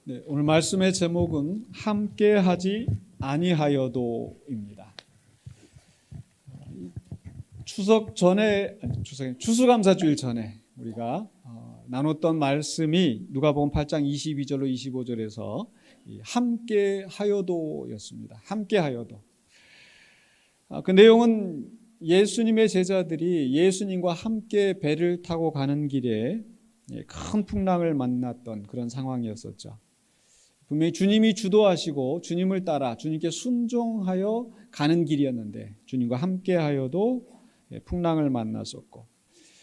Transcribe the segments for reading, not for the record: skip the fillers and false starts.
네, 오늘 말씀의 제목은 함께하지 아니하여도입니다. 추수감사주일 전에 우리가 나눴던 말씀이 누가복음 8장 22절로 25절에서 함께하여도였습니다. 함께하여도. 그 내용은 예수님의 제자들이 예수님과 함께 배를 타고 가는 길에 큰 풍랑을 만났던 그런 상황이었었죠. 분명히 주님이 주도하시고 주님을 따라 주님께 순종하여 가는 길이었는데 주님과 함께하여도 풍랑을 만났었고,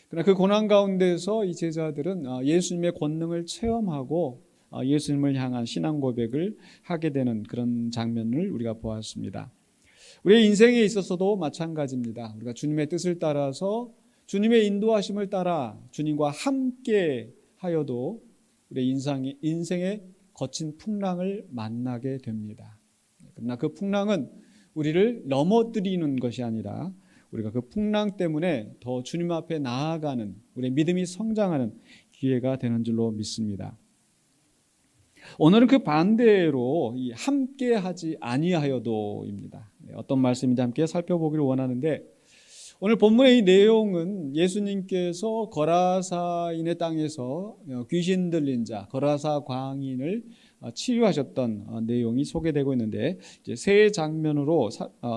그러나 그 고난 가운데서 이 제자들은 예수님의 권능을 체험하고 예수님을 향한 신앙 고백을 하게 되는 그런 장면을 우리가 보았습니다. 우리의 인생에 있어서도 마찬가지입니다. 우리가 주님의 뜻을 따라서 주님의 인도하심을 따라 주님과 함께 하여도 우리의 인생에 거친 풍랑을 만나게 됩니다. 그러나 그 풍랑은 우리를 넘어뜨리는 것이 아니라 우리가 그 풍랑 때문에 더 주님 앞에 나아가는, 우리의 믿음이 성장하는 기회가 되는 줄로 믿습니다. 오늘은 그 반대로 함께하지 아니하여도입니다. 어떤 말씀인지 함께 살펴보기를 원하는데, 오늘 본문의 이 내용은 예수님께서 거라사인의 땅에서 귀신 들린 자 거라사 광인을 치유하셨던 내용이 소개되고 있는데, 이제 세 장면으로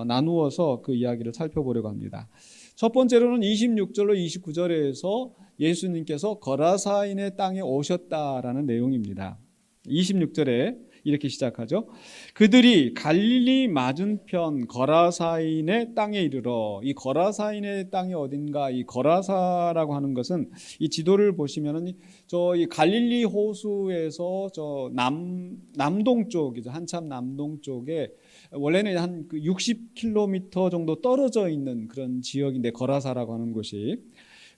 나누어서 그 이야기를 살펴보려고 합니다. 첫 번째로는 26절로 29절에서 예수님께서 거라사인의 땅에 오셨다라는 내용입니다. 26절에 이렇게 시작하죠. 그들이 갈릴리 맞은편 거라사인의 땅에 이르러, 이 거라사인의 땅이 어딘가, 이 거라사라고 하는 것은 이 지도를 보시면은 이 갈릴리 호수에서 저 남동 쪽이죠. 한참 남동 쪽에 원래는 한 60km 정도 떨어져 있는 그런 지역인데, 거라사라고 하는 곳이.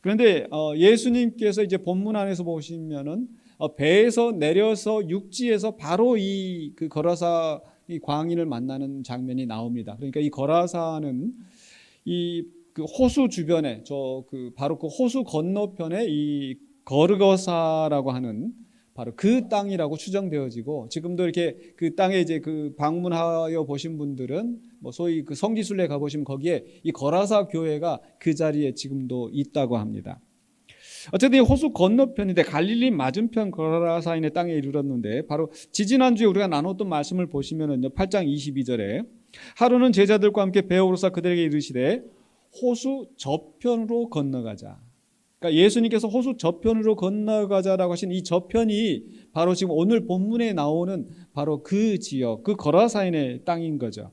그런데 예수님께서 이제 본문 안에서 보시면은 배에서 내려서 육지에서 바로 그 거라사 이 광인을 만나는 장면이 나옵니다. 그러니까 이 거라사는 그 호수 주변에 바로 그 호수 건너편에 이 거르거사라고 하는 바로 그 땅이라고 추정되어지고, 지금도 이렇게 그 땅에 이제 그 방문하여 보신 분들은 소위 그 성지순례 가보시면 거기에 이 거라사 교회가 그 자리에 지금도 있다고 합니다. 어쨌든 이 호수 건너편인데 갈릴리 맞은편 거라사인의 땅에 이르렀는데, 바로 지지난주에 우리가 나눴던 말씀을 보시면은요, 8장 22절에 하루는 제자들과 함께 배에 오르사 그들에게 이르시되 호수 저편으로 건너가자. 그러니까 예수님께서 호수 저편으로 건너가자라고 하신 이 저편이 바로 지금 오늘 본문에 나오는 바로 그 지역, 그 거라사인의 땅인 거죠.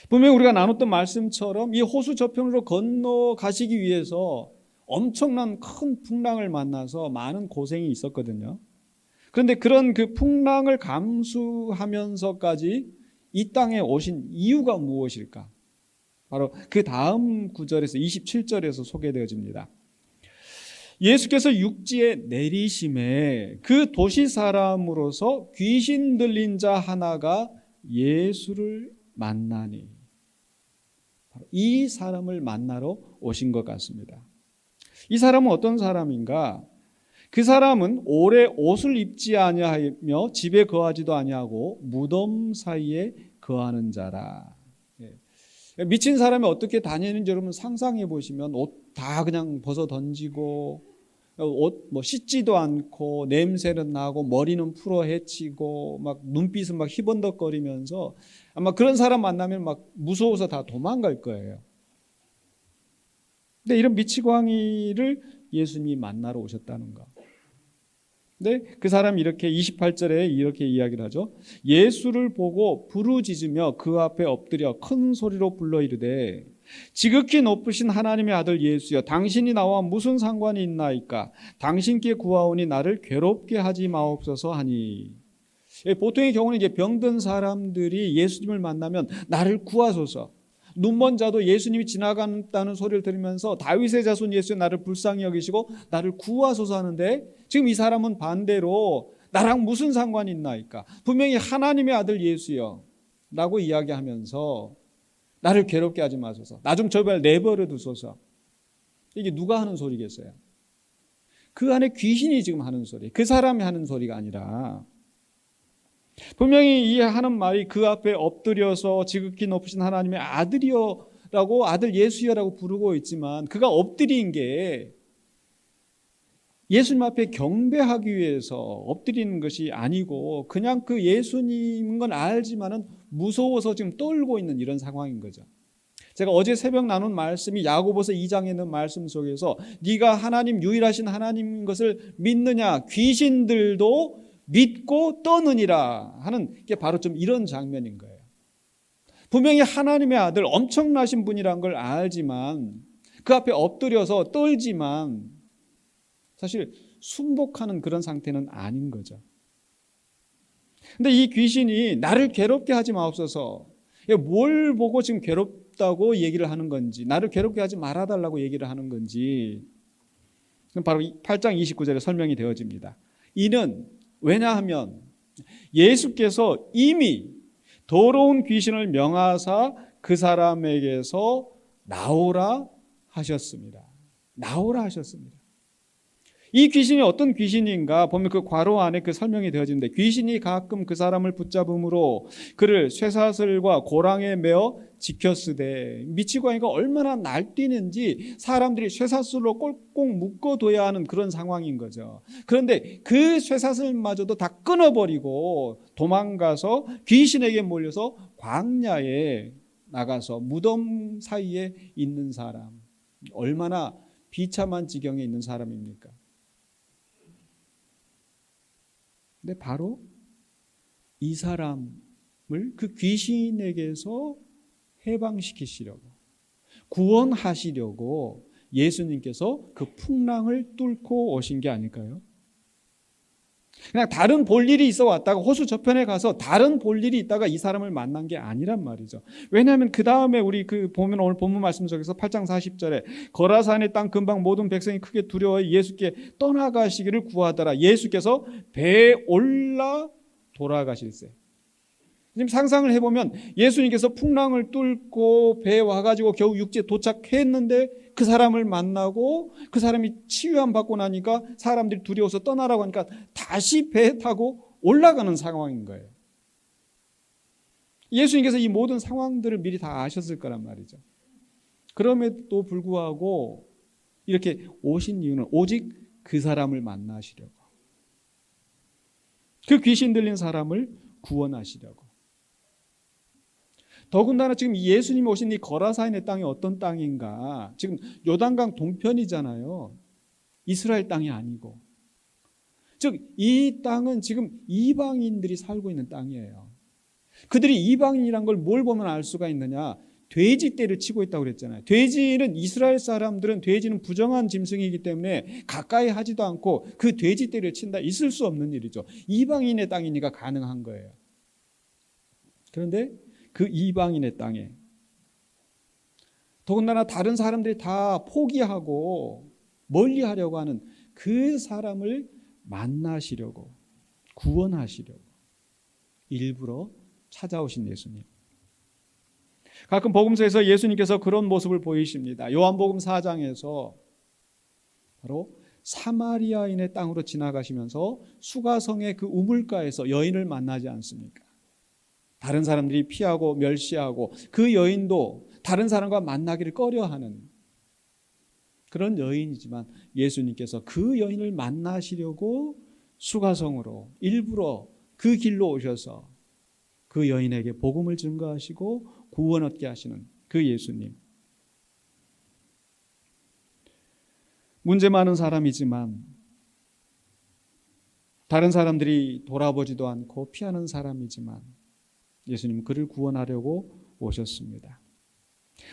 분명히 우리가 나눴던 말씀처럼 이 호수 저편으로 건너가시기 위해서 엄청난 큰 풍랑을 만나서 많은 고생이 있었거든요. 그런데 그런 그 풍랑을 감수하면서까지 이 땅에 오신 이유가 무엇일까? 바로 그 다음 구절에서 27절에서 소개되어집니다. 예수께서 육지에 내리심에 그 도시 사람으로서 귀신 들린 자 하나가 예수를 만나니, 바로 이 사람을 만나러 오신 것 같습니다. 이 사람은 어떤 사람인가? 그 사람은 오래 옷을 입지 아니하며 집에 거하지도 아니하고 무덤 사이에 거하는 자라. 미친 사람이 어떻게 다니는지 여러분 상상해 보시면, 옷 다 그냥 벗어 던지고, 옷 씻지도 않고, 냄새는 나고, 머리는 풀어 헤치고, 막 눈빛은 막 희번덕거리면서, 아마 그런 사람 만나면 막 무서워서 다 도망갈 거예요. 근데 이런 미치광이를 예수님이 만나러 오셨다는 거. 근데 그 사람이 이렇게 28절에 이렇게 이야기를 하죠. 예수를 보고 부르짖으며 그 앞에 엎드려 큰 소리로 불러 이르되 지극히 높으신 하나님의 아들 예수여, 당신이 나와 무슨 상관이 있나이까? 당신께 구하오니 나를 괴롭게 하지 마옵소서 하니. 보통의 경우는 이제 병든 사람들이 예수님을 만나면 나를 구하소서, 눈먼 자도 예수님이 지나간다는 소리를 들으면서 다윗의 자손 예수여 나를 불쌍히 여기시고 나를 구하소서 하는데, 지금 이 사람은 반대로 나랑 무슨 상관이 있나이까? 분명히 하나님의 아들 예수여 라고 이야기하면서 나를 괴롭게 하지 마소서, 나 좀 제발 내버려 두소서. 이게 누가 하는 소리겠어요? 그 안에 귀신이 지금 하는 소리, 그 사람이 하는 소리가 아니라 분명히 이 하는 말이 그 앞에 엎드려서 지극히 높으신 하나님의 아들이여라고 아들 예수여라고 부르고 있지만 그가 엎드린 게 예수님 앞에 경배하기 위해서 엎드리는 것이 아니고 그냥 그 예수님인 건 알지만은 무서워서 지금 떨고 있는 이런 상황인 거죠. 제가 어제 새벽 나눈 말씀이 야고보서 2장에 있는 말씀 속에서 네가 하나님 유일하신 하나님인 것을 믿느냐 귀신들도 믿고 떠느니라 하는 게 바로 좀 이런 장면인 거예요. 분명히 하나님의 아들 엄청나신 분이란 걸 알지만 그 앞에 엎드려서 떨지만 사실 순복하는 그런 상태는 아닌 거죠. 근데 이 귀신이 나를 괴롭게 하지 마옵소서. 뭘 보고 지금 괴롭다고 얘기를 하는 건지, 나를 괴롭게 하지 말아달라고 얘기를 하는 건지 바로 8장 29절에 설명이 되어집니다. 이는 왜냐하면 예수께서 이미 더러운 귀신을 명하사 그 사람에게서 나오라 하셨습니다. 나오라 하셨습니다. 이 귀신이 어떤 귀신인가 보면 그 괄호 안에 그 설명이 되어지는데 귀신이 가끔 그 사람을 붙잡음으로 그를 쇠사슬과 고랑에 매어 지켰으되 미치고 하니까 얼마나 날뛰는지 사람들이 쇠사슬로 꽁꽁 묶어둬야 하는 그런 상황인 거죠. 그런데 그 쇠사슬마저도 다 끊어버리고 도망가서 귀신에게 몰려서 광야에 나가서 무덤 사이에 있는 사람, 얼마나 비참한 지경에 있는 사람입니까? 근데 바로 이 사람을 그 귀신에게서 해방시키시려고 구원하시려고 예수님께서 그 풍랑을 뚫고 오신 게 아닐까요? 그냥 다른 볼일이 있어 왔다가 호수 저편에 가서 다른 볼일이 있다가 이 사람을 만난 게 아니란 말이죠. 왜냐하면 그 다음에 우리 보면 오늘 본문 말씀 속에서 8장 40절에 거라산의 땅 근방 모든 백성이 크게 두려워 예수께 떠나가시기를 구하더라. 예수께서 배에 올라 돌아가실세. 지금 상상을 해보면 예수님께서 풍랑을 뚫고 배에 와가지고 겨우 육지에 도착했는데 그 사람을 만나고 그 사람이 치유함 받고 나니까 사람들이 두려워서 떠나라고 하니까 다시 배에 타고 올라가는 상황인 거예요. 예수님께서 이 모든 상황들을 미리 다 아셨을 거란 말이죠. 그럼에도 불구하고 이렇게 오신 이유는 오직 그 사람을 만나시려고, 그 귀신 들린 사람을 구원하시려고. 더군다나 지금 예수님이 오신 이 거라사인의 땅이 어떤 땅인가? 지금 요단강 동편이잖아요. 이스라엘 땅이 아니고. 즉 이 땅은 지금 이방인들이 살고 있는 땅이에요. 그들이 이방인이란 걸 뭘 보면 알 수가 있느냐? 돼지떼를 치고 있다고 그랬잖아요. 돼지는 이스라엘 사람들은 돼지는 부정한 짐승이기 때문에 가까이 하지도 않고 그 돼지떼를 친다. 있을 수 없는 일이죠. 이방인의 땅이니까 가능한 거예요. 그런데 그 이방인의 땅에 더군다나 다른 사람들이 다 포기하고 멀리하려고 하는 그 사람을 만나시려고 구원하시려고 일부러 찾아오신 예수님. 가끔 복음서에서 예수님께서 그런 모습을 보이십니다. 요한복음 4장에서 바로 사마리아인의 땅으로 지나가시면서 수가성의 그 우물가에서 여인을 만나지 않습니까? 다른 사람들이 피하고 멸시하고 그 여인도 다른 사람과 만나기를 꺼려하는 그런 여인이지만 예수님께서 그 여인을 만나시려고 수가성으로 일부러 그 길로 오셔서 그 여인에게 복음을 증거하시고 구원 얻게 하시는 그 예수님. 문제 많은 사람이지만 다른 사람들이 돌아보지도 않고 피하는 사람이지만 예수님은 그를 구원하려고 오셨습니다.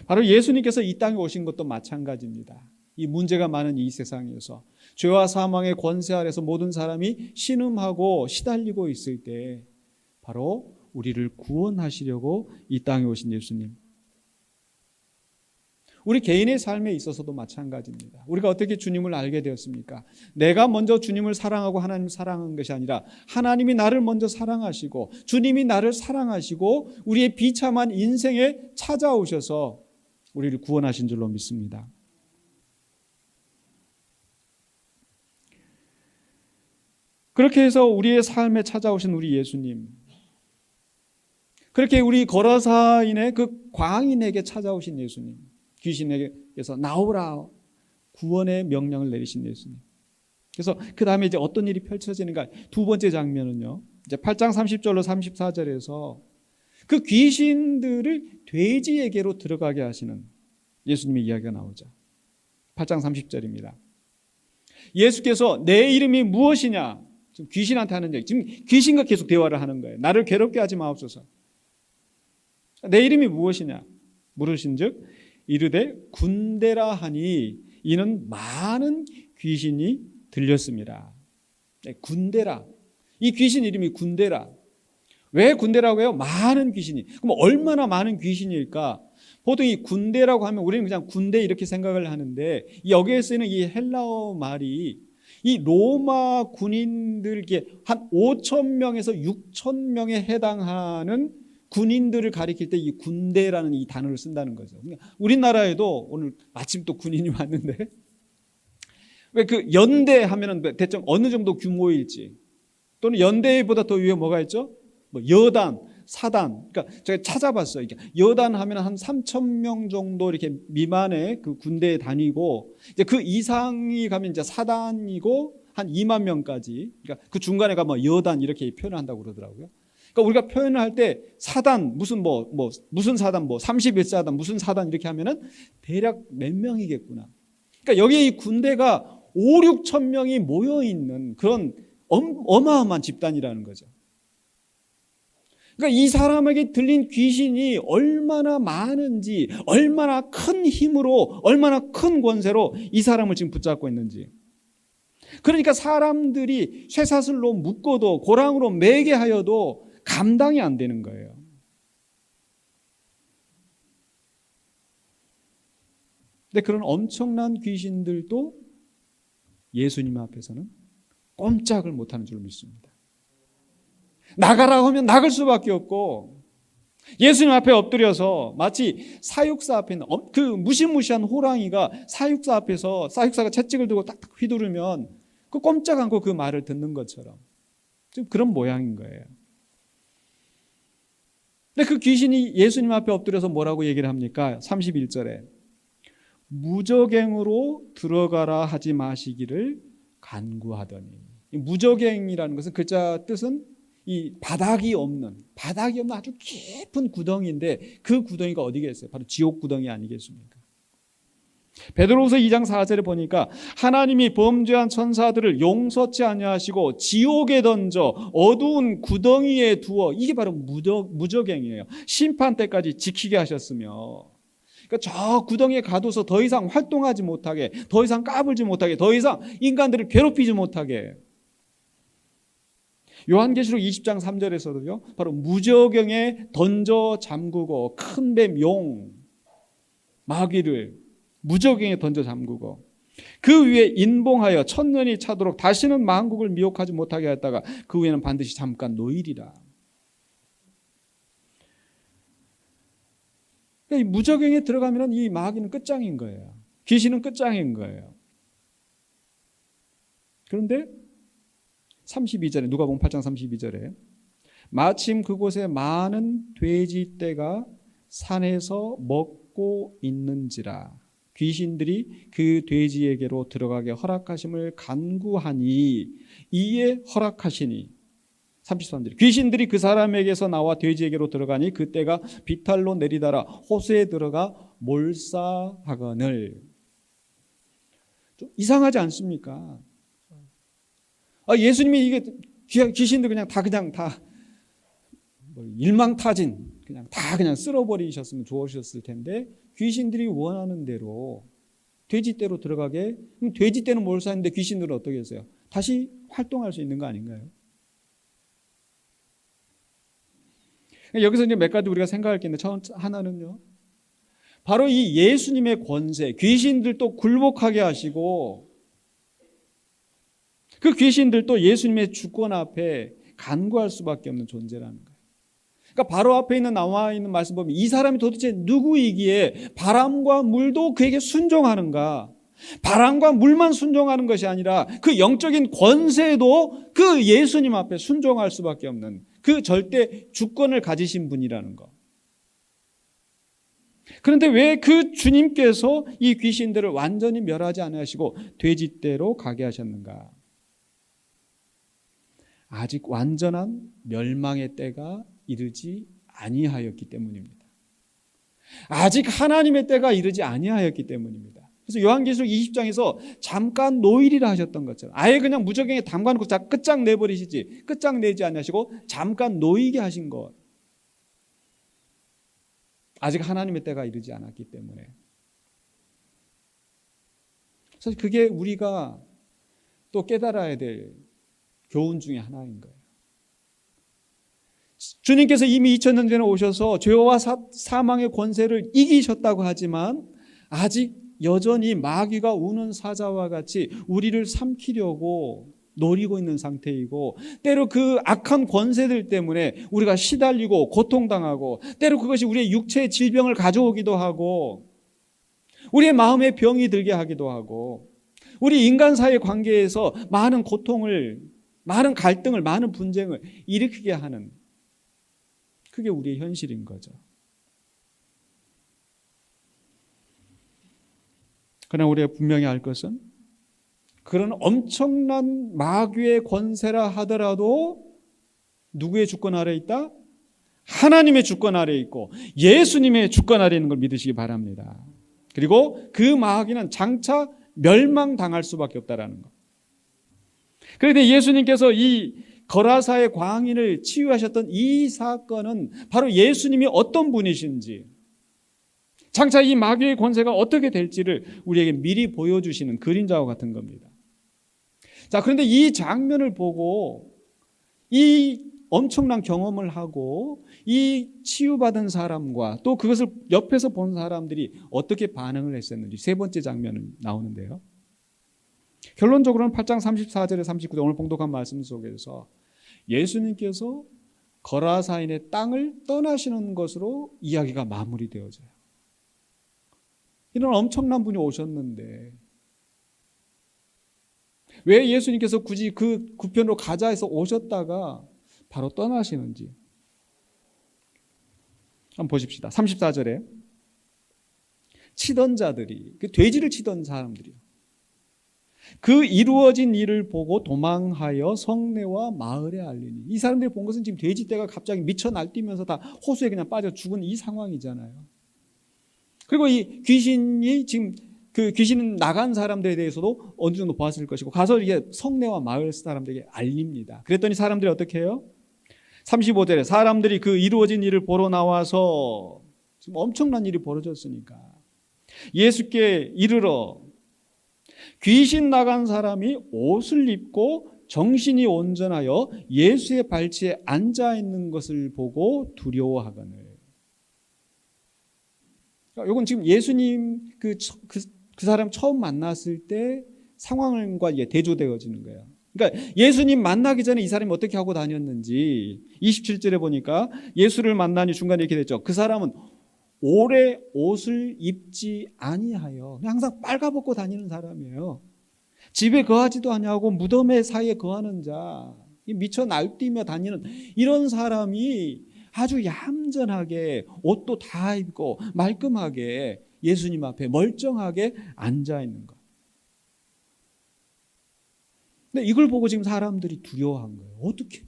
바로 예수님께서 이 땅에 오신 것도 마찬가지입니다. 이 문제가 많은 이 세상에서 죄와 사망의 권세 아래서 모든 사람이 신음하고 시달리고 있을 때 바로 우리를 구원하시려고 이 땅에 오신 예수님. 우리 개인의 삶에 있어서도 마찬가지입니다. 우리가 어떻게 주님을 알게 되었습니까? 내가 먼저 주님을 사랑하고 하나님을 사랑한 것이 아니라 하나님이 나를 먼저 사랑하시고 주님이 나를 사랑하시고 우리의 비참한 인생에 찾아오셔서 우리를 구원하신 줄로 믿습니다. 그렇게 해서 우리의 삶에 찾아오신 우리 예수님, 그렇게 우리 거라사인의 그 광인에게 찾아오신 예수님, 귀신에게서 나오라 구원의 명령을 내리신 예수님. 그래서 그 다음에 이제 어떤 일이 펼쳐지는가? 두 번째 장면은요, 이제 8장 30절로 34절에서 그 귀신들을 돼지에게로 들어가게 하시는 예수님의 이야기가 나오죠. 8장 30절입니다. 예수께서 내 이름이 무엇이냐? 지금 귀신한테 하는 얘기. 지금 귀신과 계속 대화를 하는 거예요. 나를 괴롭게 하지 마옵소서. 내 이름이 무엇이냐? 물으신즉 이르되 군대라 하니 이는 많은 귀신이 들렸습니다. 네, 군대라. 이 귀신 이름이 군대라. 왜 군대라고 해요? 많은 귀신이. 그럼 얼마나 많은 귀신일까? 보통 이 군대라고 하면 우리는 그냥 군대 이렇게 생각을 하는데 여기에 쓰이는 이 헬라어 말이 이 로마 군인들께 한 5,000명에서 6,000명에 해당하는 군인들을 가리킬 때 이 군대라는 이 단어를 쓴다는 거죠. 우리나라에도 오늘 마침 또 군인이 왔는데 왜 그 연대 하면은 대충 어느 정도 규모일지 또는 연대보다 더 위에 뭐가 있죠? 뭐 여단, 사단. 그러니까 제가 찾아봤어요. 이게 여단 하면 한 3,000명 정도 이렇게 미만의 그 군대에 다니고 이제 그 이상이 가면 이제 사단이고 한 2만 명까지. 그러니까 그 중간에가 뭐 여단 이렇게 표현을 한다고 그러더라고요. 그러니까 우리가 표현을 할 때 사단 무슨 무슨 사단 31사단 무슨 사단 이렇게 하면은 대략 몇 명이겠구나. 그러니까 여기에 이 군대가 5, 6천 명이 모여 있는 그런 어마어마한 집단이라는 거죠. 그러니까 이 사람에게 들린 귀신이 얼마나 많은지, 얼마나 큰 힘으로, 얼마나 큰 권세로 이 사람을 지금 붙잡고 있는지. 그러니까 사람들이 쇠사슬로 묶어도 고랑으로 매게 하여도 감당이 안 되는 거예요. 근데 그런 엄청난 귀신들도 예수님 앞에서는 꼼짝을 못하는 줄 믿습니다. 나가라고 하면 나갈 수밖에 없고 예수님 앞에 엎드려서 마치 사육사 앞에 있는 그 무시무시한 호랑이가 사육사 앞에서 사육사가 채찍을 들고 딱딱 휘두르면 그 꼼짝 않고 그 말을 듣는 것처럼 좀 그런 모양인 거예요. 근데 그 귀신이 예수님 앞에 엎드려서 뭐라고 얘기를 합니까? 31절에 무저갱으로 들어가라 하지 마시기를 간구하더니. 무저갱이라는 것은 글자 뜻은 이 바닥이 없는 아주 깊은 구덩이인데 그 구덩이가 어디겠어요? 바로 지옥 구덩이 아니겠습니까? 베드로후서 2장 4절에 보니까 하나님이 범죄한 천사들을 용서치 아니하시고 지옥에 던져 어두운 구덩이에 두어, 이게 바로 무저갱이에요. 심판 때까지 지키게 하셨으며, 그러니까 저 구덩이에 가둬서 더 이상 활동하지 못하게, 더 이상 까불지 못하게, 더 이상 인간들을 괴롭히지 못하게. 요한계시록 20장 3절에서도요, 바로 무저갱에 던져 잠그고 큰 뱀, 용, 마귀를 무저갱에 던져 잠그고 그 위에 인봉하여 천년이 차도록 다시는 만국을 미혹하지 못하게 했다가 그 후에는 반드시 잠깐 놓이리라. 그러니까 이 무저갱에 들어가면 이 마귀는 끝장인 거예요. 귀신은 끝장인 거예요. 그런데 32절에 누가복음 8장 32절에 마침 그곳에 많은 돼지떼가 산에서 먹고 있는지라 귀신들이 그 돼지에게로 들어가게 허락하심을 간구하니 이에 허락하시니 33절 귀신들이 그 사람에게서 나와 돼지에게로 들어가니 그때가 비탈로 내리다라 호수에 들어가 몰사하거늘. 좀 이상하지 않습니까? 예수님이 이게 귀신들 그냥 다 일망타진 그냥 쓸어버리셨으면 좋으셨을 텐데 귀신들이 원하는 대로 돼지떼로 들어가게. 그럼 돼지떼는 몰사했는데 귀신들은 어떻게 했어요? 다시 활동할 수 있는 거 아닌가요? 여기서 이제 몇 가지 우리가 생각할 게 있는데 하나는요, 바로 이 예수님의 권세, 귀신들도 굴복하게 하시고 그 귀신들도 예수님의 주권 앞에 간구할 수밖에 없는 존재라는 거예요. 그러니까 바로 앞에 나와 있는 말씀 보면 이 사람이 도대체 누구이기에 바람과 물도 그에게 순종하는가? 바람과 물만 순종하는 것이 아니라 그 영적인 권세도 그 예수님 앞에 순종할 수밖에 없는 그 절대 주권을 가지신 분이라는 것. 그런데 왜 그 주님께서 이 귀신들을 완전히 멸하지 않으시고 돼지떼로 가게 하셨는가? 아직 완전한 멸망의 때가 이르지 아니하였기 때문입니다. 아직 하나님의 때가 이르지 아니하였기 때문입니다. 그래서 요한계시록 20장에서 잠깐 노일이라 하셨던 것처럼 아예 그냥 무적행에 담가놓고 끝장 내버리시지, 끝장 내지 않으시고 잠깐 놓이게 하신 것. 아직 하나님의 때가 이르지 않았기 때문에. 사실 그게 우리가 또 깨달아야 될 교훈 중에 하나인 거예요. 주님께서 이미 2000년 전에 오셔서 죄와 사망의 권세를 이기셨다고 하지만 아직 여전히 마귀가 우는 사자와 같이 우리를 삼키려고 노리고 있는 상태이고, 때로 그 악한 권세들 때문에 우리가 시달리고 고통당하고, 때로 그것이 우리의 육체의 질병을 가져오기도 하고 우리의 마음에 병이 들게 하기도 하고, 우리 인간 사이 관계에서 많은 고통을, 많은 갈등을, 많은 분쟁을 일으키게 하는, 그게 우리의 현실인 거죠. 그러나 우리가 분명히 알 것은 그런 엄청난 마귀의 권세라 하더라도 누구의 주권 아래에 있다? 하나님의 주권 아래에 있고 예수님의 주권 아래에 있는 걸 믿으시기 바랍니다. 그리고 그 마귀는 장차 멸망당할 수밖에 없다라는 것. 그런데 예수님께서 이 거라사의 광인을 치유하셨던 이 사건은 바로 예수님이 어떤 분이신지, 장차 이 마귀의 권세가 어떻게 될지를 우리에게 미리 보여주시는 그림자와 같은 겁니다. 자, 그런데 이 장면을 보고 이 엄청난 경험을 하고 이 치유받은 사람과 또 그것을 옆에서 본 사람들이 어떻게 반응을 했었는지 세 번째 장면은 나오는데요. 결론적으로는 8장 34절에 39절 오늘 봉독한 말씀 속에서 예수님께서 거라사인의 땅을 떠나시는 것으로 이야기가 마무리되어져요. 이런 엄청난 분이 오셨는데 왜 예수님께서 굳이 그 구편으로 가자 해서 오셨다가 바로 떠나시는지 한번 보십시다. 34절에 치던 자들이, 그 돼지를 치던 사람들이요, 그 이루어진 일을 보고 도망하여 성내와 마을에 알리니. 이 사람들이 본 것은 지금 돼지떼가 갑자기 미쳐 날뛰면서 다 호수에 그냥 빠져 죽은 이 상황이잖아요. 그리고 이 귀신이 지금 그 귀신 나간 사람들에 대해서도 어느 정도 보았을 것이고 가서 이게 성내와 마을 사람들에게 알립니다. 그랬더니 사람들이 어떻게 해요? 35절에 사람들이 그 이루어진 일을 보러 나와서, 지금 엄청난 일이 벌어졌으니까 예수께 이르러 귀신 나간 사람이 옷을 입고 정신이 온전하여 예수의 발치에 앉아 있는 것을 보고 두려워하거늘. 이건 지금 예수님 그 사람 처음 만났을 때 상황과 대조되어지는 거예요. 그러니까 예수님 만나기 전에 이 사람이 어떻게 하고 다녔는지 27절에 보니까 예수를 만나니 중간에 이렇게 됐죠. 그 사람은 오래 옷을 입지 아니하여 항상 빨가벗고 다니는 사람이에요. 집에 거하지도 아니하고 무덤의 사이에 거하는 자, 미쳐 날뛰며 다니는 이런 사람이 아주 얌전하게 옷도 다 입고 말끔하게 예수님 앞에 멀쩡하게 앉아 있는 것. 근데 이걸 보고 지금 사람들이 두려워한 거예요. 어떻게?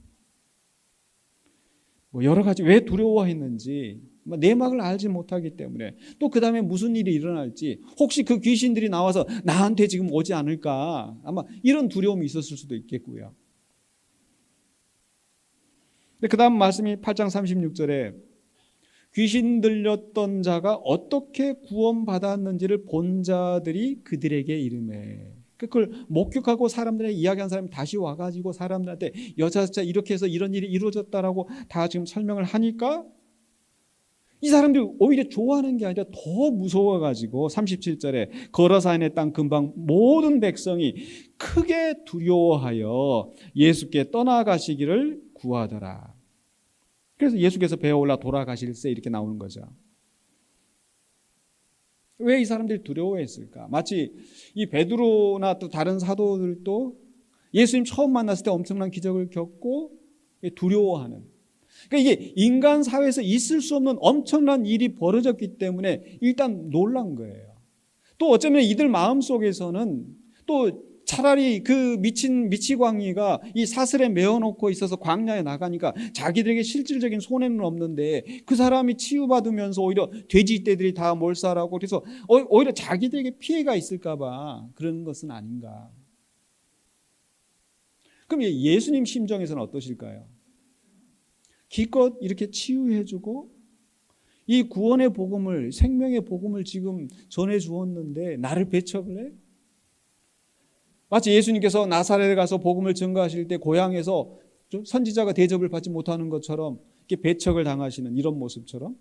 여러 가지 왜 두려워했는지 내막을 알지 못하기 때문에, 또 그 다음에 무슨 일이 일어날지, 혹시 그 귀신들이 나와서 나한테 지금 오지 않을까, 아마 이런 두려움이 있었을 수도 있겠고요. 그 다음 말씀이 8장 36절에 귀신 들렸던 자가 어떻게 구원받았는지를 본 자들이 그들에게 이르매. 그걸 목격하고 사람들에게 이야기한 사람이 다시 와가지고 사람들한테 여자자 이렇게 해서 이런 일이 이루어졌다라고 다 지금 설명을 하니까 이 사람들이 오히려 좋아하는 게 아니라 더 무서워가지고 37절에 거라사인의 땅 근방 모든 백성이 크게 두려워하여 예수께 떠나가시기를 구하더라. 그래서 예수께서 배에 올라 돌아가실세 이렇게 나오는 거죠. 왜 이 사람들이 두려워했을까? 마치 이 베드로나 또 다른 사도들도 예수님 처음 만났을 때 엄청난 기적을 겪고 두려워하는. 그러니까 이게 인간 사회에서 있을 수 없는 엄청난 일이 벌어졌기 때문에 일단 놀란 거예요. 또 어쩌면 이들 마음속에서는 또 차라리 그 미치광이가 이 사슬에 메어놓고 있어서 광야에 나가니까 자기들에게 실질적인 손해는 없는데 그 사람이 치유받으면서 오히려 돼지떼들이 다 몰살하고 그래서 오히려 자기들에게 피해가 있을까봐 그런 것은 아닌가. 그럼 예수님 심정에서는 어떠실까요? 기껏 이렇게 치유해주고 이 구원의 복음을, 생명의 복음을 지금 전해주었는데 나를 배척을 해? 마치 예수님께서 나사렛에 가서 복음을 증거하실 때 고향에서 좀 선지자가 대접을 받지 못하는 것처럼 이렇게 배척을 당하시는 이런 모습처럼.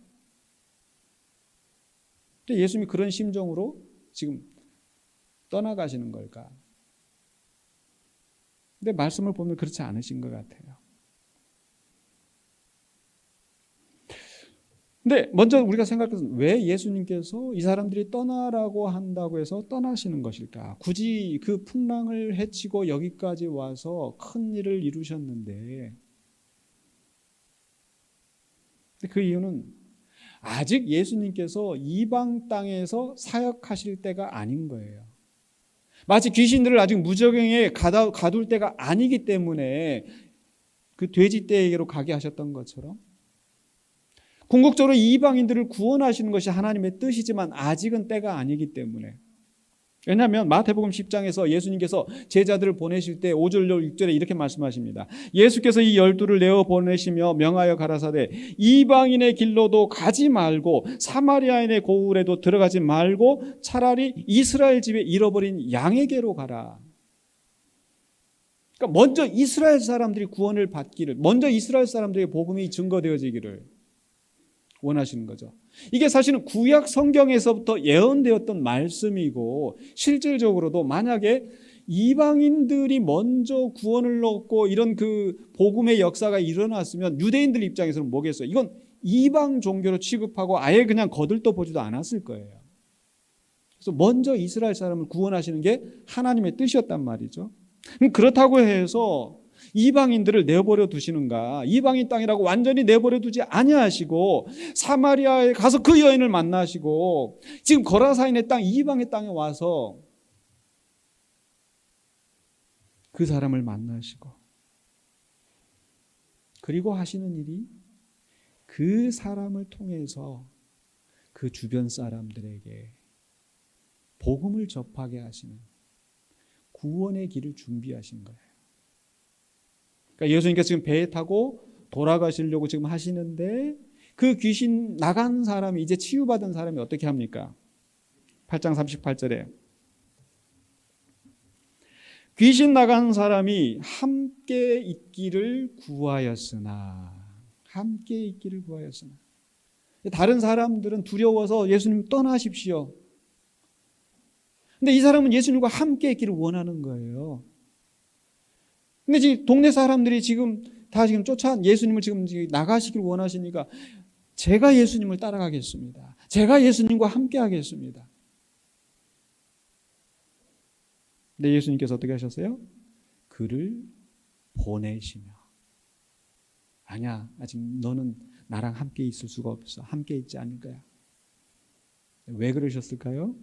근데 예수님이 그런 심정으로 지금 떠나가시는 걸까? 근데 말씀을 보면 그렇지 않으신 것 같아요. 근데 먼저 우리가 생각해서 왜 예수님께서 이 사람들이 떠나라고 한다고 해서 떠나시는 것일까? 굳이 그 풍랑을 헤치고 여기까지 와서 큰 일을 이루셨는데 그 이유는 아직 예수님께서 이방 땅에서 사역하실 때가 아닌 거예요. 마치 귀신들을 아직 무저갱에 가둘 때가 아니기 때문에 그 돼지떼에게로 가게 하셨던 것처럼 궁극적으로 이방인들을 구원하시는 것이 하나님의 뜻이지만 아직은 때가 아니기 때문에. 왜냐하면 마태복음 10장에서 예수님께서 제자들을 보내실 때 5절 6절에 이렇게 말씀하십니다. 예수께서 이 12를 내어 보내시며 명하여 가라사대 이방인의 길로도 가지 말고 사마리아인의 고을에도 들어가지 말고 차라리 이스라엘 집에 잃어버린 양에게로 가라. 그러니까 먼저 이스라엘 사람들이 구원을 받기를, 먼저 이스라엘 사람들에게 복음이 증거되어지기를 원하시는 거죠. 이게 사실은 구약 성경에서부터 예언되었던 말씀이고 실질적으로도 만약에 이방인들이 먼저 구원을 얻고 이런 그 복음의 역사가 일어났으면 유대인들 입장에서는 뭐겠어요? 이건 이방 종교로 취급하고 아예 그냥 거들떠 보지도 않았을 거예요. 그래서 먼저 이스라엘 사람을 구원하시는 게 하나님의 뜻이었단 말이죠. 그렇다고 해서 이방인들을 내버려 두시는가? 이방인 땅이라고 완전히 내버려 두지 아니하시고 사마리아에 가서 그 여인을 만나시고 지금 거라사인의 땅, 이방의 땅에 와서 그 사람을 만나시고 그리고 하시는 일이 그 사람을 통해서 그 주변 사람들에게 복음을 접하게 하시는 구원의 길을 준비하신 거예요. 그러니까 예수님께서 지금 배에 타고 돌아가시려고 지금 하시는데 그 귀신 나간 사람이 이제 치유받은 사람이 어떻게 합니까? 8장 38절에 귀신 나간 사람이 함께 있기를 구하였으나 함께 있기를 구하였으나 다른 사람들은 두려워서 예수님 떠나십시오. 근데 이 사람은 예수님과 함께 있기를 원하는 거예요. 근데 지금 동네 사람들이 지금 다 지금 예수님을 지금 나가시길 원하시니까 제가 예수님을 따라가겠습니다. 제가 예수님과 함께 하겠습니다. 근데 예수님께서 어떻게 하셨어요? 그를 보내시며 아니야, 아직 너는 나랑 함께 있을 수가 없어. 함께 있지 않을 거야. 왜 그러셨을까요?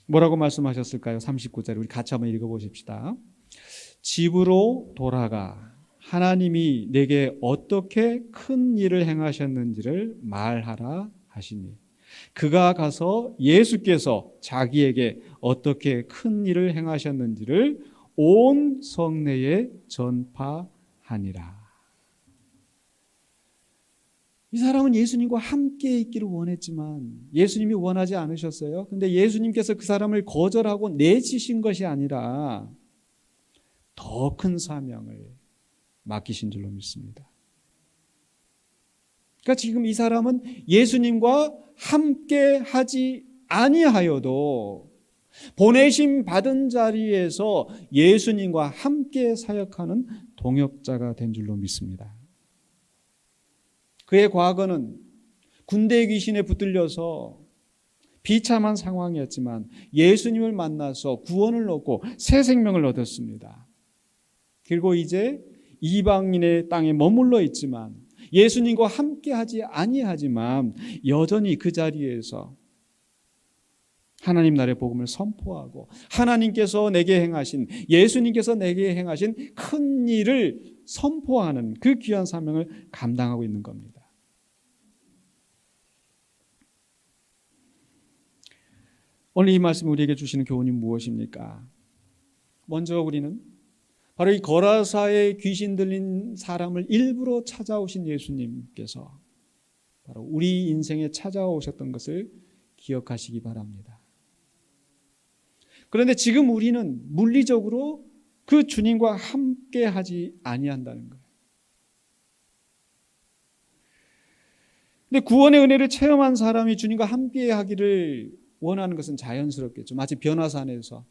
뭐라고 말씀하셨을까요? 39절 우리 같이 한번 읽어보십시다. 집으로 돌아가 하나님이 내게 어떻게 큰 일을 행하셨는지를 말하라 하시니 그가 가서 예수께서 자기에게 어떻게 큰 일을 행하셨는지를 온 성내에 전파하니라. 이 사람은 예수님과 함께 있기를 원했지만 예수님이 원하지 않으셨어요. 근데 예수님께서 그 사람을 거절하고 내치신 것이 아니라 더 큰 사명을 맡기신 줄로 믿습니다. 그러니까 지금 이 사람은 예수님과 함께 하지 아니하여도 보내심 받은 자리에서 예수님과 함께 사역하는 동역자가 된 줄로 믿습니다. 그의 과거는 군대 귀신에 붙들려서 비참한 상황이었지만 예수님을 만나서 구원을 얻고 새 생명을 얻었습니다. 그리고 이제 이방인의 땅에 머물러 있지만 예수님과 함께하지 아니하지만 여전히 그 자리에서 하나님 나라의 복음을 선포하고 하나님께서 내게 행하신, 예수님께서 내게 행하신 큰 일을 선포하는 그 귀한 사명을 감당하고 있는 겁니다. 오늘 이 말씀이 우리에게 주시는 교훈이 무엇입니까? 먼저 우리는 바로 이 거라사에 귀신 들린 사람을 일부러 찾아오신 예수님께서 바로 우리 인생에 찾아오셨던 것을 기억하시기 바랍니다. 그런데 지금 우리는 물리적으로 그 주님과 함께 하지 아니한다는 거예요. 근데 구원의 은혜를 체험한 사람이 주님과 함께 하기를 원하는 것은 자연스럽겠죠. 마치 변화산에서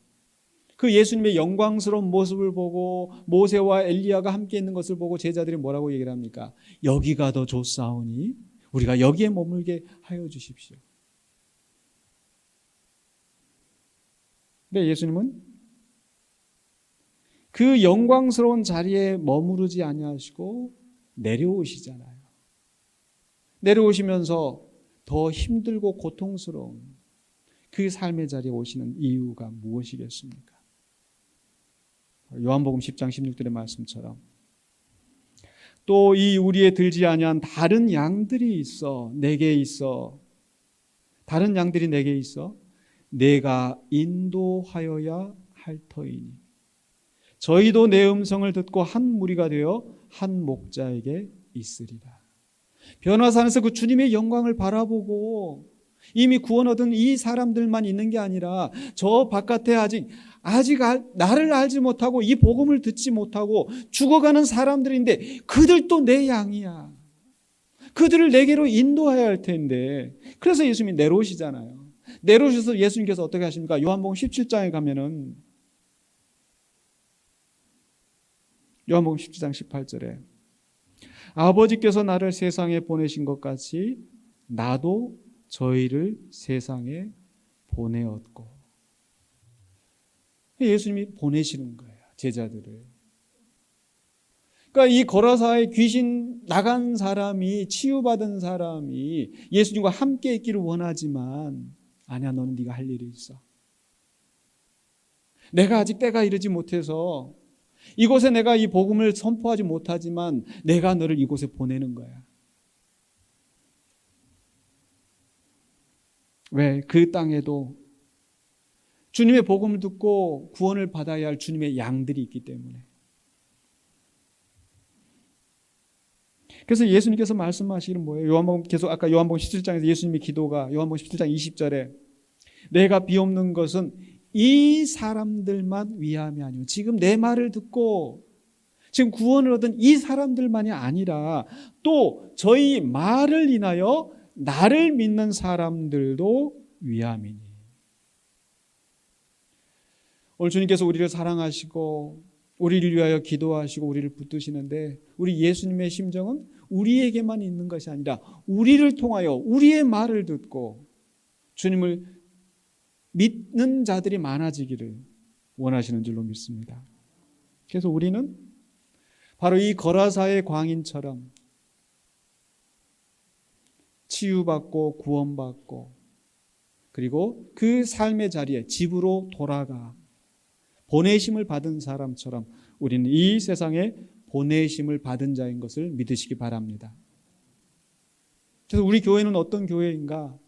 그 예수님의 영광스러운 모습을 보고 모세와 엘리야가 함께 있는 것을 보고 제자들이 뭐라고 얘기를 합니까? 여기가 더 좋사오니 우리가 여기에 머물게 하여 주십시오. 근데 예수님은 그 영광스러운 자리에 머무르지 아니하시고 내려오시잖아요. 내려오시면서 더 힘들고 고통스러운 그 삶의 자리에 오시는 이유가 무엇이겠습니까? 요한복음 10장 16절의 말씀처럼 또 이 우리에 들지 아니한 다른 양들이 있어 내게 있어 다른 양들이 내게 있어 내가 인도하여야 할 터이니 저희도 내 음성을 듣고 한 무리가 되어 한 목자에게 있으리라. 변화산에서 그 주님의 영광을 바라보고 이미 구원 얻은 이 사람들만 있는 게 아니라 저 바깥에 아직 나를 알지 못하고 이 복음을 듣지 못하고 죽어가는 사람들인데 그들도 내 양이야. 그들을 내게로 인도해야 할 텐데 그래서 예수님이 내려오시잖아요. 내려오셔서 예수님께서 어떻게 하십니까? 요한복음 17장에 가면은 요한복음 17장 18절에 아버지께서 나를 세상에 보내신 것 같이 나도 저희를 세상에 보내었고 예수님이 보내시는 거예요. 제자들을. 그러니까 이 거라사의 귀신 나간 사람이 치유받은 사람이 예수님과 함께 있기를 원하지만 아니야 너는 네가 할 일이 있어. 내가 아직 때가 이르지 못해서 이곳에 내가 이 복음을 선포하지 못하지만 내가 너를 이곳에 보내는 거야. 왜? 그 땅에도 주님의 복음을 듣고 구원을 받아야 할 주님의 양들이 있기 때문에. 그래서 예수님께서 말씀하시는 뭐예요? 요한복음 계속 아까 요한복음 17장에서 예수님의 기도가 요한복음 17장 20절에 내가 비옵는 것은 이 사람들만 위함이 아니오. 지금 내 말을 듣고 지금 구원을 얻은 이 사람들만이 아니라 또 저희 말을 인하여 나를 믿는 사람들도 위함이니. 오늘 주님께서 우리를 사랑하시고 우리를 위하여 기도하시고 우리를 붙드시는데 우리 예수님의 심정은 우리에게만 있는 것이 아니라 우리를 통하여 우리의 말을 듣고 주님을 믿는 자들이 많아지기를 원하시는 줄로 믿습니다. 그래서 우리는 바로 이 거라사의 광인처럼 치유받고 구원받고 그리고 그 삶의 자리에 집으로 돌아가 보내심을 받은 사람처럼 우리는 이 세상에 보내심을 받은 자인 것을 믿으시기 바랍니다. 그래서 우리 교회는 어떤 교회인가?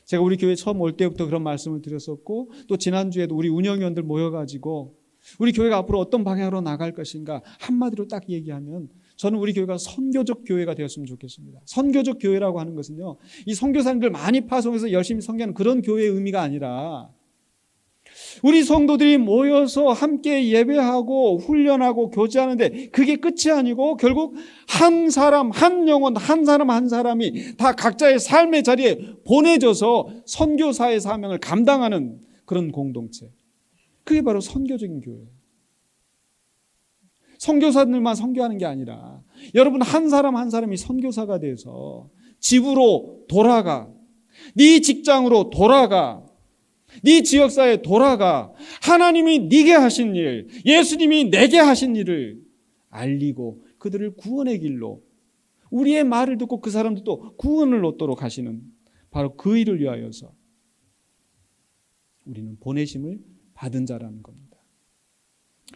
제가 우리 교회 처음 올 때부터 그런 말씀을 드렸었고 또 지난주에도 우리 운영위원들 모여가지고 우리 교회가 앞으로 어떤 방향으로 나갈 것인가 한마디로 딱 얘기하면 저는 우리 교회가 선교적 교회가 되었으면 좋겠습니다. 선교적 교회라고 하는 것은요, 이 선교사님들 많이 파송해서 열심히 선교하는 그런 교회의 의미가 아니라 우리 성도들이 모여서 함께 예배하고 훈련하고 교제하는데 그게 끝이 아니고 결국 한 사람, 한 영혼, 한 사람 한 사람이 다 각자의 삶의 자리에 보내져서 선교사의 사명을 감당하는 그런 공동체. 그게 바로 선교적인 교회예요. 선교사들만 선교하는 게 아니라 여러분 한 사람 한 사람이 선교사가 돼서 집으로 돌아가. 네 직장으로 돌아가. 네 지역사회에 돌아가. 하나님이 네게 하신 일, 예수님이 내게 하신 일을 알리고 그들을 구원의 길로, 우리의 말을 듣고 그 사람들도 구원을 얻도록 하시는 바로 그 일을 위하여서 우리는 보내심을 받은 자라는 겁니다.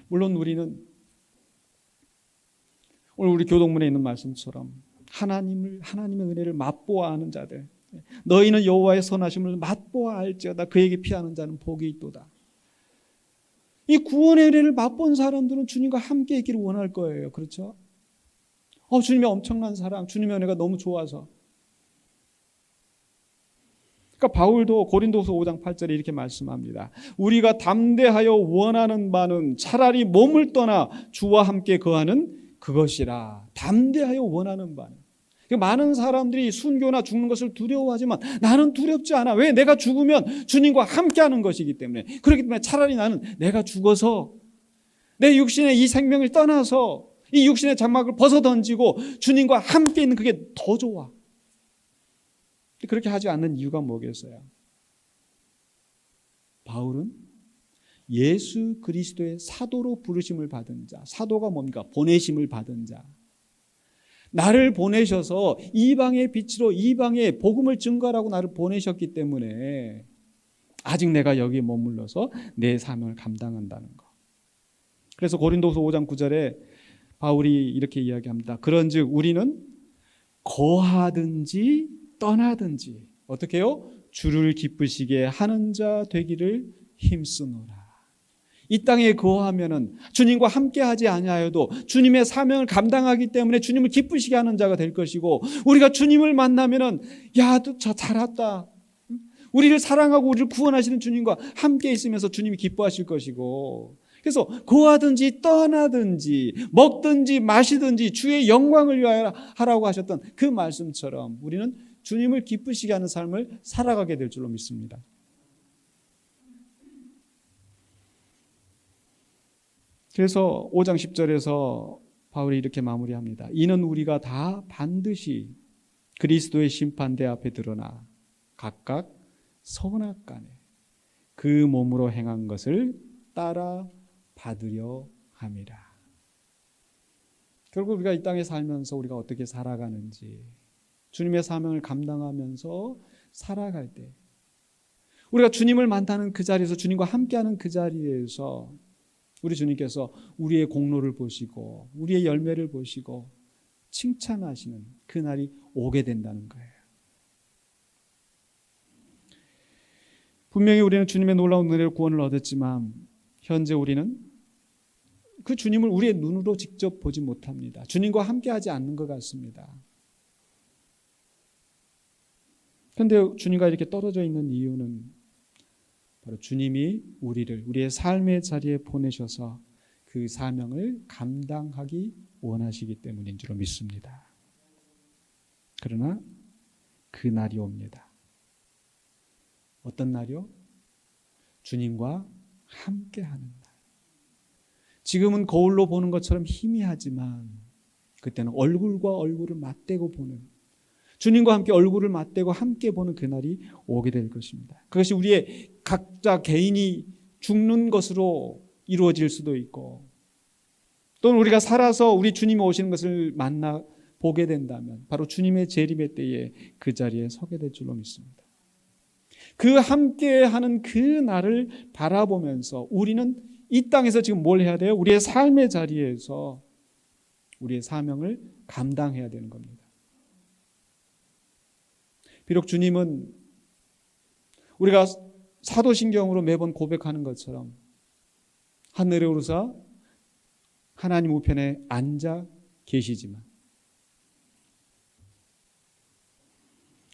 물론 우리는 오늘 우리 교동문에 있는 말씀처럼 하나님의 은혜를 맛보아 아는 자들, 너희는 여호와의 선하심을 맛보아 알지어다 그에게 피하는 자는 복이 있도다. 이 구원의 은혜를 맛본 사람들은 주님과 함께 있기를 원할 거예요. 그렇죠? 주님의 엄청난 사랑, 주님의 은혜가 너무 좋아서. 그러니까 바울도 고린도서 5장 8절에 이렇게 말씀합니다. 우리가 담대하여 원하는 바는 차라리 몸을 떠나 주와 함께 거하는 그것이라. 담대하여 원하는 바는. 많은 사람들이 순교나 죽는 것을 두려워하지만 나는 두렵지 않아. 왜? 내가 죽으면 주님과 함께하는 것이기 때문에. 그렇기 때문에 차라리 나는 내가 죽어서 내 육신의 이 생명을 떠나서 이 육신의 장막을 벗어던지고 주님과 함께 있는 그게 더 좋아. 그렇게 하지 않는 이유가 뭐겠어요? 바울은 예수 그리스도의 사도로 부르심을 받은 자. 사도가 뭡니까? 보내심을 받은 자. 나를 보내셔서 이방의 빛으로 이방의 복음을 증거하라고 나를 보내셨기 때문에 아직 내가 여기에 머물러서 내 사명을 감당한다는 거. 그래서 고린도서 5장 9절에 바울이 이렇게 이야기합니다. 그런즉 우리는 거하든지 떠나든지 어떻게 해요? 주를 기쁘시게 하는 자 되기를 힘쓰노라. 이 땅에 거하면은 주님과 함께 하지 아니하여도 주님의 사명을 감당하기 때문에 주님을 기쁘시게 하는 자가 될 것이고, 우리가 주님을 만나면은 야, 저 잘 왔다. 우리를 사랑하고 우리를 구원하시는 주님과 함께 있으면서 주님이 기뻐하실 것이고, 그래서 거하든지 떠나든지 먹든지 마시든지 주의 영광을 위하여 하라고 하셨던 그 말씀처럼 우리는 주님을 기쁘시게 하는 삶을 살아가게 될 줄로 믿습니다. 그래서 5장 10절에서 바울이 이렇게 마무리합니다. 이는 우리가 다 반드시 그리스도의 심판대 앞에 드러나 각각 선악간에 그 몸으로 행한 것을 따라 받으려 함이라. 결국 우리가 이 땅에 살면서 우리가 어떻게 살아가는지, 주님의 사명을 감당하면서 살아갈 때 우리가 주님을 만나는 그 자리에서, 주님과 함께하는 그 자리에서 우리 주님께서 우리의 공로를 보시고 우리의 열매를 보시고 칭찬하시는 그날이 오게 된다는 거예요. 분명히 우리는 주님의 놀라운 은혜로 구원을 얻었지만 현재 우리는 그 주님을 우리의 눈으로 직접 보지 못합니다. 주님과 함께하지 않는 것 같습니다. 그런데 주님과 이렇게 떨어져 있는 이유는 바로 주님이 우리의 삶의 자리에 보내셔서 그 사명을 감당하기 원하시기 때문인 줄로 믿습니다. 그러나 그 날이 옵니다. 어떤 날이요? 주님과 함께하는 날. 지금은 거울로 보는 것처럼 희미하지만 그때는 얼굴과 얼굴을 맞대고 보는, 주님과 함께 얼굴을 맞대고 함께 보는 그날이 오게 될 것입니다. 그것이 우리의 각자 개인이 죽는 것으로 이루어질 수도 있고, 또는 우리가 살아서 우리 주님이 오시는 것을 만나 보게 된다면 바로 주님의 재림의 때에 그 자리에 서게 될 줄로 믿습니다. 그 함께하는 그 날을 바라보면서 우리는 이 땅에서 지금 뭘 해야 돼요? 우리의 삶의 자리에서 우리의 사명을 감당해야 되는 겁니다. 비록 주님은 우리가 사도신경으로 매번 고백하는 것처럼 하늘에 오르사 하나님 우편에 앉아 계시지만,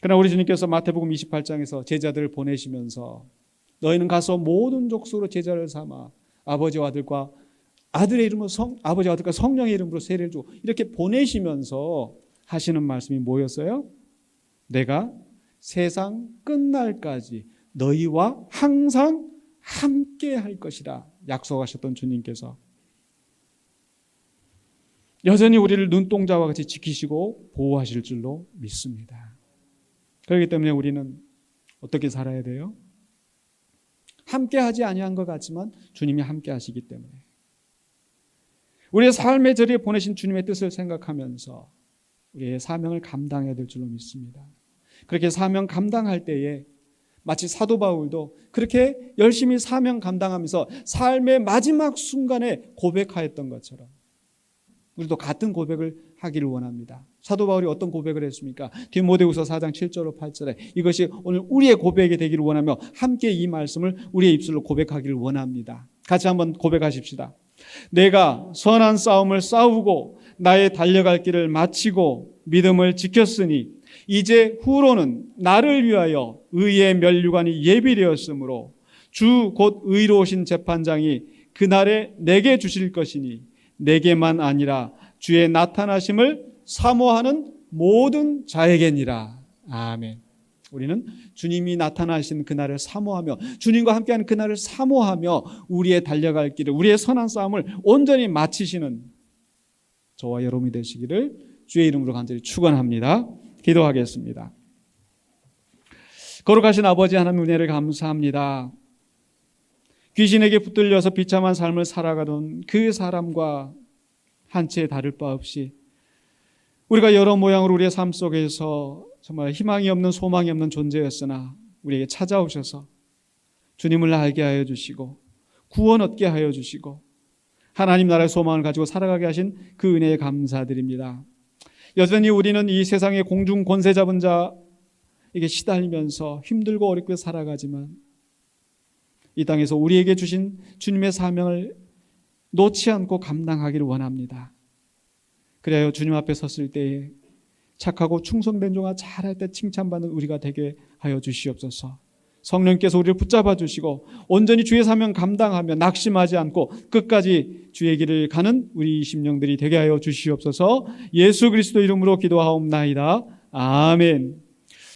그러나 우리 주님께서 마태복음 28장에서 제자들을 보내시면서 너희는 가서 모든 족속으로 제자를 삼아 아버지와 아들과 아들의 이름으로 아버지와 아들과 성령의 이름으로 세례를 주고 이렇게 보내시면서 하시는 말씀이 뭐였어요? 내가 세상 끝날까지 너희와 항상 함께 할 것이라 약속하셨던 주님께서 여전히 우리를 눈동자와 같이 지키시고 보호하실 줄로 믿습니다. 그렇기 때문에 우리는 어떻게 살아야 돼요? 함께하지 아니한 것 같지만 주님이 함께하시기 때문에 우리의 삶의 저리에 보내신 주님의 뜻을 생각하면서 우리의 사명을 감당해야 될 줄로 믿습니다. 그렇게 사명 감당할 때에 마치 사도 바울도 그렇게 열심히 사명 감당하면서 삶의 마지막 순간에 고백하였던 것처럼 우리도 같은 고백을 하기를 원합니다. 사도 바울이 어떤 고백을 했습니까? 디모데후서 4장 7절로 8절에 이것이 오늘 우리의 고백이 되기를 원하며 함께 이 말씀을 우리의 입술로 고백하기를 원합니다. 같이 한번 고백하십시다. 내가 선한 싸움을 싸우고 나의 달려갈 길을 마치고 믿음을 지켰으니 이제 후로는 나를 위하여 의의 면류관이 예비되었으므로 주 곧 의로우신 재판장이 그날에 내게 주실 것이니 내게만 아니라 주의 나타나심을 사모하는 모든 자에게니라. 아멘. 우리는 주님이 나타나신 그날을 사모하며 주님과 함께하는 그날을 사모하며 우리의 달려갈 길을 우리의 선한 싸움을 온전히 마치시는 저와 여러분이 되시기를 주의 이름으로 간절히 축원합니다. 기도하겠습니다. 거룩하신 아버지 하나님 은혜를 감사합니다. 귀신에게 붙들려서 비참한 삶을 살아가던 그 사람과 한 채 다를 바 없이 우리가 여러 모양으로 우리의 삶 속에서 정말 희망이 없는 소망이 없는 존재였으나 우리에게 찾아오셔서 주님을 알게 하여 주시고 구원 얻게 하여 주시고 하나님 나라의 소망을 가지고 살아가게 하신 그 은혜에 감사드립니다. 여전히 우리는 이 세상의 공중 권세 잡은 자에게 시달리면서 힘들고 어렵게 살아가지만 이 땅에서 우리에게 주신 주님의 사명을 놓지 않고 감당하기를 원합니다. 그래야 주님 앞에 섰을 때에 착하고 충성된 종아 잘할 때 칭찬받는 우리가 되게 하여 주시옵소서. 성령께서 우리를 붙잡아 주시고 온전히 주의 사명 감당하며 낙심하지 않고 끝까지 주의 길을 가는 우리 심령들이 되게 하여 주시옵소서. 예수 그리스도 이름으로 기도하옵나이다. 아멘.